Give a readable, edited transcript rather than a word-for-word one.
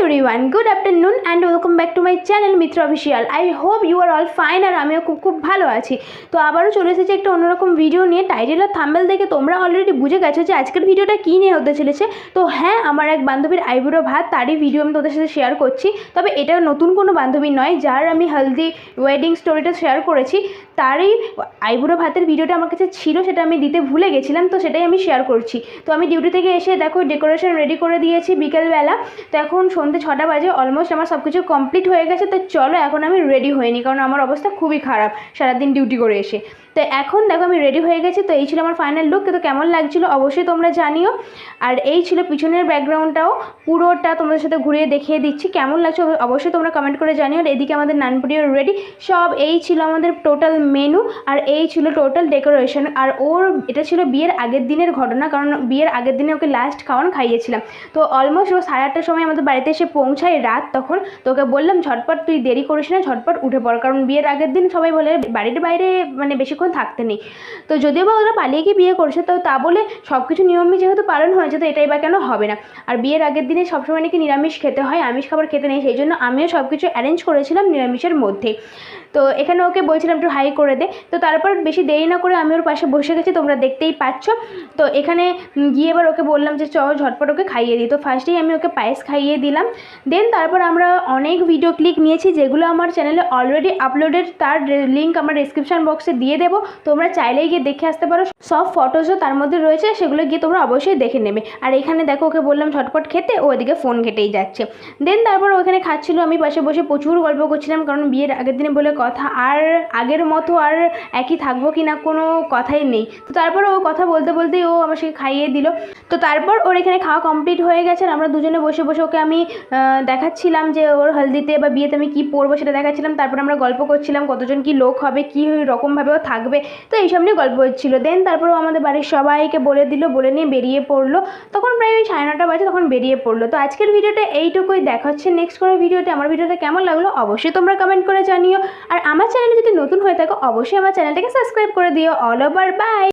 everyone, good afternoon and welcome back to my channel Mitra Official. I hope you are all fine আর আমিও খুব ভালো আছি। তো আবারও চলে এসেছি একটা অন্যরকম ভিডিও নিয়ে। টাইটেল আর থাম্বনেল দেখে তোমরা অলরেডি বুঝে গেছো যে আজকের ভিডিওটা কী নিয়ে হতে চলেছে। তো হ্যাঁ, আমার এক বান্ধবীর আইবুড়ো ভাত, তারই ভিডিও আমি তোদের সাথে শেয়ার করছি। তবে এটা নতুন কোনো বান্ধবী নয়, যার আমি হলদি ওয়েডিং স্টোরিটা শেয়ার করেছি তারই আইবুড়ো ভাতের ভিডিওটা আমার কাছে ছিল, সেটা আমি দিতে ভুলে গেছিলাম, তো সেটাই আমি শেয়ার করছি। তো আমি ডিউটি থেকে এসে দেখো ডেকোরেশন রেডি করে দিয়েছি বিকেলবেলা। তো এখন সন্ধ্যে 6টা বাজে, অলমোস্ট আমার সব কিছু কমপ্লিট হয়ে গেছে। তো চলো এখন আমি রেডি হইনি, কারণ আমার অবস্থা খুবই খারাপ সারাদিন ডিউটি করে এসে। তো এখন দেখো আমি রেডি হয়ে গেছি। তো এই ছিল আমার ফাইনাল লুক। তো কেমন লাগছিলো অবশ্যই তোমরা জানিও। আর এই ছিল পিছনের ব্যাকগ্রাউন্ডটাও, পুরোটা তোমাদের সাথে ঘুরিয়ে দেখিয়ে দিচ্ছি। কেমন লাগছে অবশ্যই তোমরা কমেন্ট করে জানিও। আর এদিকে আমাদের নানপুরিও রেডি সব। এই ছিল আমাদের টোটাল মেনু, আর এই ছিল টোটাল ডেকোরেশন। আর এটা ছিল বিয়ের আগের দিনের ঘটনা, কারণ বিয়ের আগের দিনে ওকে লাস্ট খাইয়েছিলাম। তো অলমোস্ট ও 8:30টার সময় আমাদের বাড়িতে এসে পৌঁছায় রাত। তখন তোকে বললাম ঝটপট তুই দেরি করিস না, ঝটপট উঠে পড়, কারণ বিয়ের আগের দিন সবাই বলে বাড়ির বাইরে মানে বেশিক্ষণ থাকতে নেই। তো যদিও বা ওরা পালিয়ে গিয়ে বিয়ে করছে, তো তা বলে সব কিছু নিয়মই যেহেতু পালন হয়েছে, তো এটাই বা কেন হবে না। আর বিয়ের আগের দিনে সবসময় নাকি নিরামিষ খেতে হয়, আমিষ খাবার খেতে নেই, সেই জন্য আমিও সব কিছু অ্যারেঞ্জ করেছিলাম নিরামিষের মধ্যে। তো এখানে ওকে বলছিলাম একটু হাই করে দে। তো তারপর বেশি দেরি না করে আমি ওর পাশে বসে গেছি, তোমরা দেখতেই পাচ্ছ। তো এখানে গিয়ে এবার ওকে বললাম যে চল ঝটপট ওকে খাইয়ে দিই। তো ফার্স্টেই আমি ওকে পায়েস খাইয়ে দিলাম। দেন তারপর আমরা অনেক ভিডিও ক্লিক নিয়েছি, যেগুলো আমার চ্যানেলে অলরেডি আপলোডেড, তার লিঙ্ক আমার ডিসক্রিপশান বক্সে দিয়ে দেবো। তোমরা চাইলেই গিয়ে দেখে আসতে পারো। সব ফটোসও তার মধ্যে রয়েছে, সেগুলো গিয়ে তোমরা অবশ্যই দেখে নেবে। আর এখানে দেখো ওকে বললাম ঝটপট খেতে, ও এদিকে ফোন ঘেটেই যাচ্ছে। দেন তারপর ওখানে খাচ্ছিল, আমি পাশে বসে প্রচুর গল্প করছিলাম, কারণ বিয়ের আগের দিনে বলে কথা, আর আগের মতো আর একই থাকবো কি না কোনো কথাই নেই। তো তারপর ও কথা বলতে বলতেই ও আমার সাথে খাইয়ে দিল। তো তারপর ওর এখানে খাওয়া কমপ্লিট হয়ে গেছে, আর আমরা দুজনে বসে বসে ওকে আমি দেখাচ্ছিলাম যে ওর হলদিতে বা বিয়েতে আমি কী পরবো সেটা দেখাচ্ছিলাম। তারপর আমরা গল্প করছিলাম কতজন কি লোক হবে, কী রকমভাবে ও থাকবে, তো এইসব নিয়ে গল্প হচ্ছিলো। দেন তারপর আমাদের বাড়ির সবাইকে বলে দিল, বলে নিয়ে বেরিয়ে পড়লো। তখন প্রায় ওই 9:30 বাজে, তখন বেরিয়ে পড়লো। তো আজকের ভিডিওটা এইটুকুই, দেখা হচ্ছে নেক্সট কোনো ভিডিওতে। আমার ভিডিওটা কেমন লাগলো অবশ্যই তোমরা কমেন্ট করে জানিও। আর আমার চ্যানেলে যদি নতুন হয়ে থাকো অবশ্যই আমার চ্যানেলটাকে সাবস্ক্রাইব করে দিও। All over by.